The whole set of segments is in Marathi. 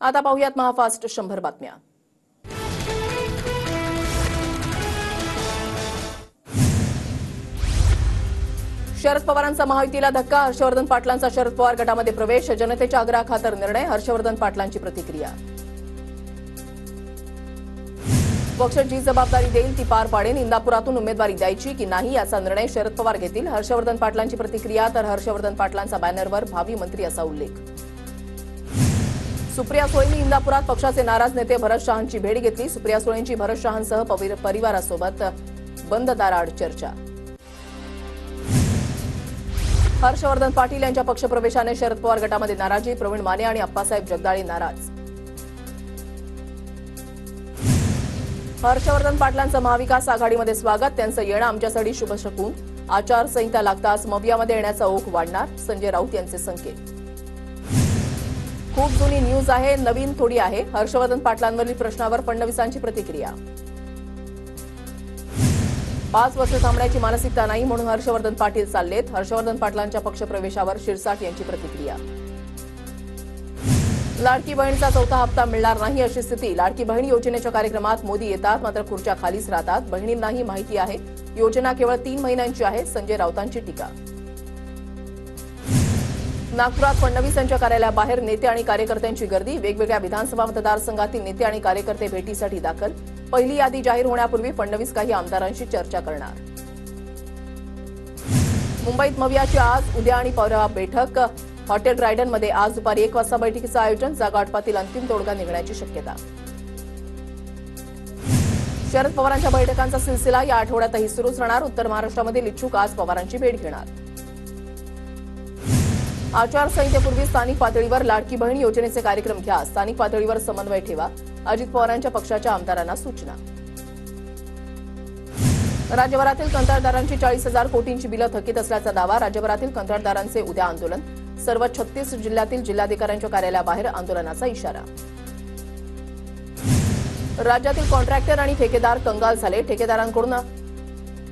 आता पाहूयात महाफास्ट 100 बातम्या। शरद पवारांचा महायुतीला धक्का, हर्षवर्धन पाटलांचा शरद पवार गटामध्ये प्रवेश, जनतेच्या आग्रहाखातर निर्णय, हर्षवर्धन पाटलांची प्रतिक्रिया। पक्ष जी जबाबदारी देईल ती पार पाडेल, इंदापुरातून उमेदवारी द्यायची की नाही याचा निर्णय शरद पवार घेतील, हर्षवर्धन पाटलांची प्रतिक्रिया। तर हर्षवर्धन पाटलांचा बॅनरवर भावी मंत्री असा उल्लेख। सुप्रिया सुळेंनी इंदापुरात पक्षाचे नाराज नेते भरत शहांची भेट घेतली, सुप्रिया सुळेंची भरत शहांसह परिवारासोबत बंद दाराआड चर्चा। हर्षवर्धन पाटील यांच्या पक्षप्रवेशाने शरद पवार गटामध्ये नाराजी, प्रवीण माने आणि अप्पासाहेब जगदाळे नाराज। हर्षवर्धन पाटलांचं महाविकास आघाडीमध्ये स्वागत, त्यांचं येणं आमच्यासाठी शुभशकून, आचारसंहिता लागताच मवियामध्ये येण्याचा ओघ वाढणार, संजय राऊत यांचे संकेत। खूप जुनी न्यूज आहे, नवीन थोडी आहे, हर्षवर्धन पाटलांवरील प्रश्नावर फडणवीसांची प्रतिक्रिया। 5 वर्ष थांबण्याची मानसिकता नाही म्हणून हर्षवर्धन पाटील चाललेत, हर्षवर्धन पाटलांच्या पक्षप्रवेशावर शिरसाट यांची प्रतिक्रिया। लाडकी बहीणचा 4था हप्ता मिळणार नाही अशी स्थिती, लाडकी बहीण योजनेच्या कार्यक्रमात मोदी येतात मात्र खुर्च्या खालीच राहतात, बहिणींनाही माहिती आहे योजना केवळ 3 महिन्यांची आहे, संजय राऊतांची टीका। नागपुरात फडणवीस यांच्या कार्यालयाबाहेर नेते आणि कार्यकर्त्यांची गर्दी, वेगवेगळ्या विधानसभा मतदारसंघातील नेते आणि कार्यकर्ते भेटीसाठी दाखल, पहिली यादी जाहीर होण्यापूर्वी फडणवीस काही आमदारांशी चर्चा करणार। मुंबईत मवियाची आज, उद्या आणि परवा बैठक, हॉटेल रायडनमध्ये आज दुपारी 1 वाजता बैठकीचं आयोजन, जागा वाटपातील अंतिम तोडगा निघण्याची शक्यता। शरद पवारांच्या बैठकांचा सिलसिला या आठवड्यातही सुरूच राहणार, उत्तर महाराष्ट्रामधील इच्छुक आज पवारांची भेट घेणार। आचारसंहितेपूर्वी स्थानिक पातळीवर लाडकी बहीण योजनेचे कार्यक्रम घ्या, स्थानिक पातळीवर समन्वय ठेवा, अजित पवारांच्या पक्षाच्या आमदारांना सूचना। राज्यभरातील कंत्राटदारांची 40,000 कोटींची बिलं थकीत असल्याचा दावा, राज्यभरातील कंत्राटदारांचे उद्या आंदोलन, सर्व 36 जिल्ह्यातील जिल्हाधिकाऱ्यांच्या कार्यालयाबाहेर आंदोलनाचा इशारा। राज्यातील कॉन्ट्रॅक्टर आणि ठेकेदार कंगाल झाले, ठेकेदारांकडून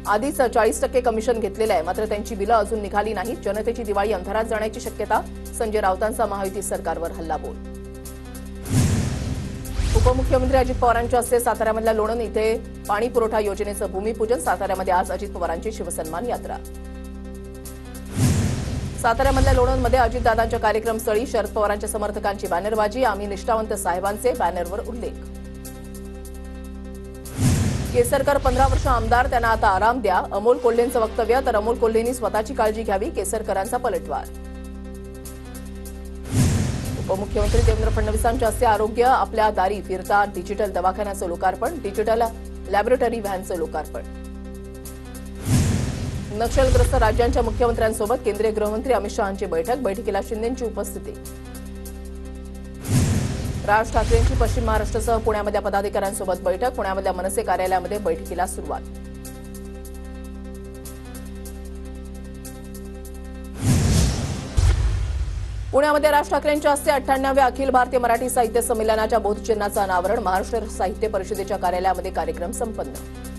आधीच 40% कमिशन घेतलेलं आहे मात्र त्यांची बिलं अजून निघाली नाहीत, जनतेची दिवाळी अंधारात जाण्याची शक्यता, संजय राऊतांचा महायुती सरकारवर हल्लाबोल। उपमुख्यमंत्री अजित पवारांच्या हस्ते साताऱ्यामधल्या लोणंद इथे पाणी पुरवठा योजनेचं भूमिपूजन, साताऱ्यामध्ये आज अजित पवारांची शिवसन्मान यात्रा। साताऱ्यामधल्या लोणंदमध्ये अजितदादांच्या कार्यक्रमस्थळी शरद पवारांच्या समर्थकांची बॅनरबाजी, आम्ही निष्ठावंत साहेबांचे बॅनरवर उल्लेख। केसरकर 15 वर्ष आमदार, त्यांना आता आराम द्या, अमोल कोल्हेंचं वक्तव्य, तर अमोल कोल्हेंनी स्वतःची काळजी घ्यावी, केसरकरांचा पलटवार। उपमुख्यमंत्री देवेंद्र फडणवीसांच्या हस्ते आरोग्य आपल्या दारी फिरता डिजिटल दवाखान्याचं लोकार्पण, डिजिटल लॅबोरेटरी व्हॅनचं लोकार्पण। नक्षलग्रस्त राज्यांच्या मुख्यमंत्र्यांसोबत केंद्रीय गृहमंत्री अमित शहांची बैठक, बैठकीला शिंदेंची उपस्थिती। राज ठाकरेंची पश्चिम महाराष्ट्रासह पुण्यामधल्या पदाधिकाऱ्यांसोबत बैठक, पुण्यामधल्या मनसे कार्यालयामध्ये बैठकीला सुरुवात। पुण्यामध्ये राज ठाकरेंच्या हस्ते 98व्या अखिल भारतीय मराठी साहित्य संमेलनाच्या बोधचिन्हाचं अनावरण, महाराष्ट्र साहित्य परिषदेच्या कार्यालयामध्ये कार्यक्रम संपन्न।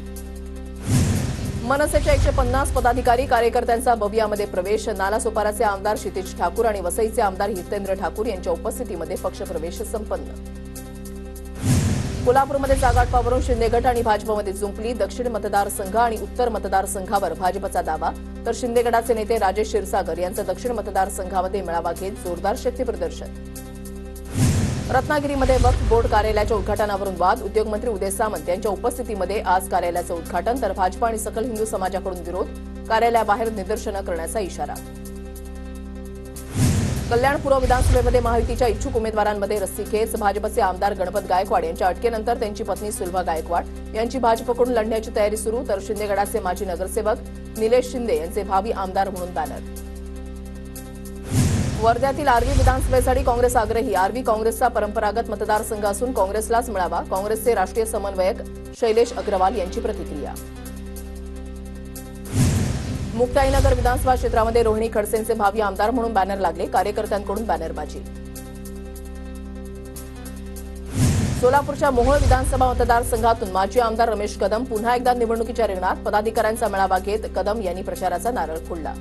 मनसेच्या 150 पदाधिकारी कार्यकर्त्यांचा भवियामध्ये प्रवेश, नालासोपाराचे आमदार क्षितिज ठाकूर आणि वसईचे आमदार हितेंद्र ठाकूर यांच्या उपस्थितीमध्ये पक्षप्रवेश संपन्न। कोल्हापूरमध्ये जागावाटपावरून शिंदे गट आणि भाजपमध्ये जुंपली, दक्षिण मतदारसंघ आणि उत्तर मतदारसंघावर भाजपचा दावा, तर शिंदे गटाचे नेते राजेश क्षीरसागर यांचं दक्षिण मतदारसंघामध्ये मेळावा घेत जोरदार शक्ती प्रदर्शन। रत्नागिरीमध्ये वक्फ बोर्ड कार्यालयाच्या उद्घाटनावरून वाद, उद्योगमंत्री उदय सामंत यांच्या उपस्थितीमध्ये आज कार्यालयाचं उद्घाटन, तर भाजप आणि सकल हिंदू समाजाकडून विरोध, कार्यालयाबाहेर निदर्शनं करण्याचा इशारा। कल्याण पूर्व विधानसभेमध्ये महायुतीच्या इच्छुक उमेदवारांमध्ये रस्सीखेच, भाजपचे आमदार गणपत गायकवाड यांच्या अटकेनंतर त्यांची पत्नी सुलभा गायकवाड यांची भाजपकडून लढण्याची तयारी सुरू, तर शिंदेगडाचे माजी नगरसेवक निलेश शिंदे यांचे भावी आमदार म्हणून बॅनर। वर्ध्यातील आर्वी विधानसभेसाठी काँग्रेस आग्रही, आर्वी काँग्रेसचा परंपरागत मतदारसंघ असून काँग्रेसलाच मिळावा, काँग्रेसचे राष्ट्रीय समन्वयक शैलेश अग्रवाल यांची प्रतिक्रिया। मुक्ताईनगर विधानसभा क्षेत्रामध्ये रोहिणी खडसेंचे भावी आमदार म्हणून बॅनर लागले, कार्यकर्त्यांकडून बॅनरबाजी। सोलापूरच्या मोहोळ विधानसभा मतदारसंघातून माजी आमदार रमेश कदम पुन्हा एकदा निवडणुकीच्या रिंगणात, पदाधिकाऱ्यांचा मेळावा घेत कदम यांनी प्रचाराचा नारळ फोडला।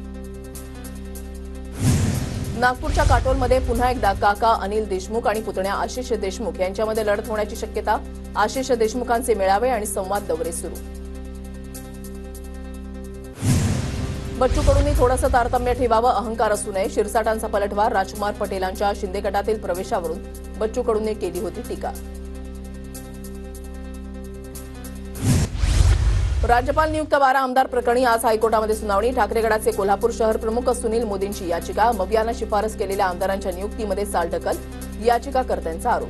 नागपूरच्या काटोलमध्ये पुन्हा एकदा काका अनिल देशमुख आणि पुतण्या आशिष देशमुख यांच्यामध्ये लढत होण्याची शक्यता. आशिष देशमुखांचे मेळावे आणि संवाद दौरे सुरू. बच्चू कडूंनी थोडंसं तारतम्य ठेवावं, अहंकार असू नये. शिरसाटांचा पलटवार. राजकुमार पटेलांच्या शिंदे गटातील प्रवेशावरून बच्चू कडूंनी केली होती टीका. राज्यपाल नियुक्त 12 आमदार प्रकरणी आज हायकोर्टामध्ये सुनावणी. ठाकरे गटाचे कोल्हापूर शहर प्रमुख सुनील मोदींची याचिका. मवियानं शिफारस केलेल्या आमदारांच्या नियुक्तीमध्ये चालढकल. याचिकाकर्त्यांचा आरोप.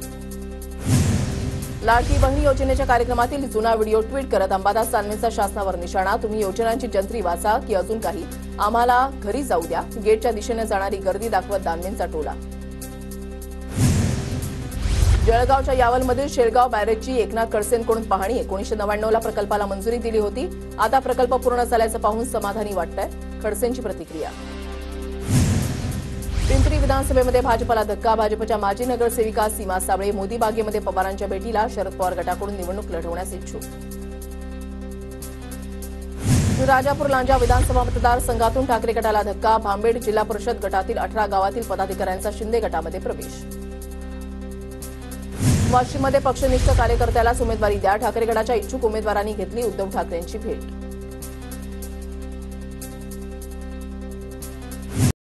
लाडकी बहीण योजनेच्या कार्यक्रमातील जुना व्हिडिओ ट्विट करत अंबादास दानवेंचा शासनावर निशाणा. तुम्ही योजनांची जंत्री वाचा की अजून काही, आम्हाला घरी जाऊ द्या. गेटच्या दिशेने जाणारी गर्दी दाखवत दानवेंचा टोला. जळगावच्या यावलमधील शेळगाव बॅरेजची एकनाथ खडसेंकडून पाहणी. 1999ला प्रकल्पाला मंजुरी दिली होती. आता प्रकल्प पूर्ण झाल्याचं पाहून समाधानी वाटतंय. खडसेंची प्रतिक्रिया. पिंपरी विधानसभेमध्ये भाजपला धक्का. भाजपच्या माजी नगरसेविका सीमा साबळे मोदी बागेमध्ये पवारांच्या भेटीला. शरद पवार गटाकडून निवडणूक लढवण्यास इच्छुक. राजापूर लांजा विधानसभा मतदारसंघातून ठाकरे गटाला धक्का. भांबेड जिल्हा परिषद गटातील 18 गावातील पदाधिकाऱ्यांचा शिंदे गटामध्ये प्रवेश. वाशिममध्ये पक्षनिष्ठ कार्यकर्त्यालाच उमेदवारी द्या. ठाकरे गटाच्या इच्छुक उमेदवारांनी घेतली उद्धव ठाकरेंची भेट.